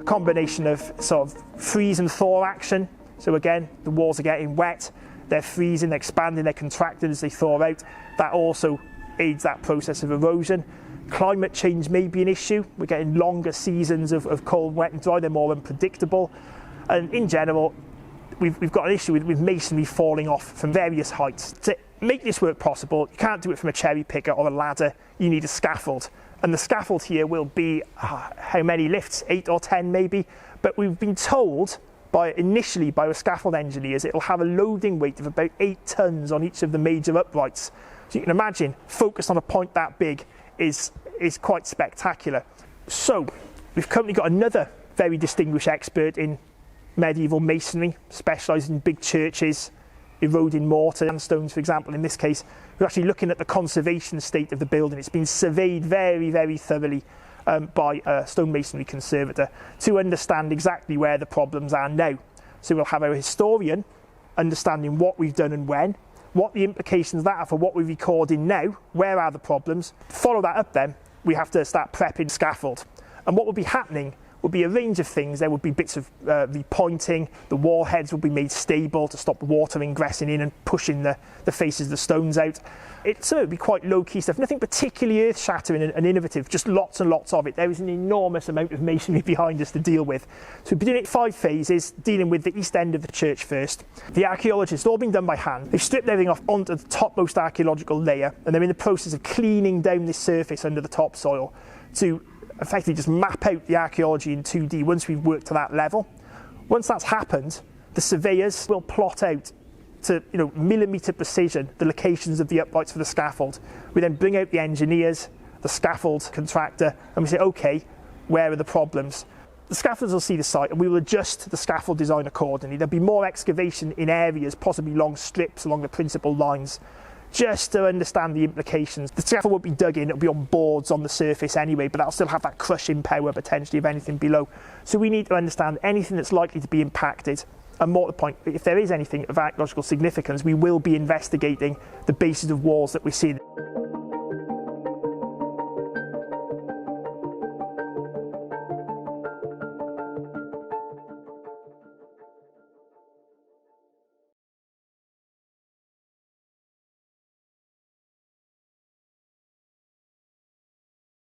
a combination of sort of freeze and thaw action. So again, the walls are getting wet, they're freezing, they're expanding, they're contracting as they thaw out. That also aids that process of erosion. Climate change may be an issue. We're getting longer seasons of cold, wet and dry, they're more unpredictable. And in general, we've got an issue with masonry falling off from various heights. To make this work possible, you can't do it from a cherry picker or a ladder, you need a scaffold. And the scaffold here will be, how many lifts, 8 or 10 maybe, but we've been told initially by the scaffold engineers it'll have a loading weight of about 8 tons on each of the major uprights. So you can imagine, focused on a point that big is quite spectacular. So we've currently got another very distinguished expert in medieval masonry, specialising in big churches, eroding mortar, sandstones for example. In this case, we're actually looking at the conservation state of the building. It's been surveyed very, very thoroughly by a stonemasonry conservator to understand exactly where the problems are now. So we'll have a historian understanding what we've done and when, what the implications that are for what we're recording now, where are the problems. Follow that up then, we have to start prepping scaffold. And what will be happening will be a range of things. There will be bits of repointing, the wall heads will be made stable to stop the water ingressing in and pushing the faces of the stones out. It'll be quite low-key stuff, nothing particularly earth-shattering and innovative, just lots and lots of it. There is an enormous amount of masonry behind us to deal with. So we're doing it 5 phases, dealing with the east end of the church first. The archaeologists, all been done by hand. They've stripped everything off onto the topmost archaeological layer, and they're in the process of cleaning down this surface under the topsoil to effectively just map out the archaeology in 2D once we've worked to that level. Once that's happened, the surveyors will plot out to millimetre precision the locations of the uprights for the scaffold. We then bring out the engineers, the scaffold contractor, and we say, okay, where are the problems? The scaffolders will see the site and we will adjust the scaffold design accordingly. There'll be more excavation in areas, possibly long strips along the principal lines, just to understand the implications. The scaffold won't be dug in, it'll be on boards on the surface anyway, but that'll still have that crushing power potentially of anything below. So we need to understand anything that's likely to be impacted, and more to the point, if there is anything of archaeological significance, we will be investigating the bases of walls that we're seeing.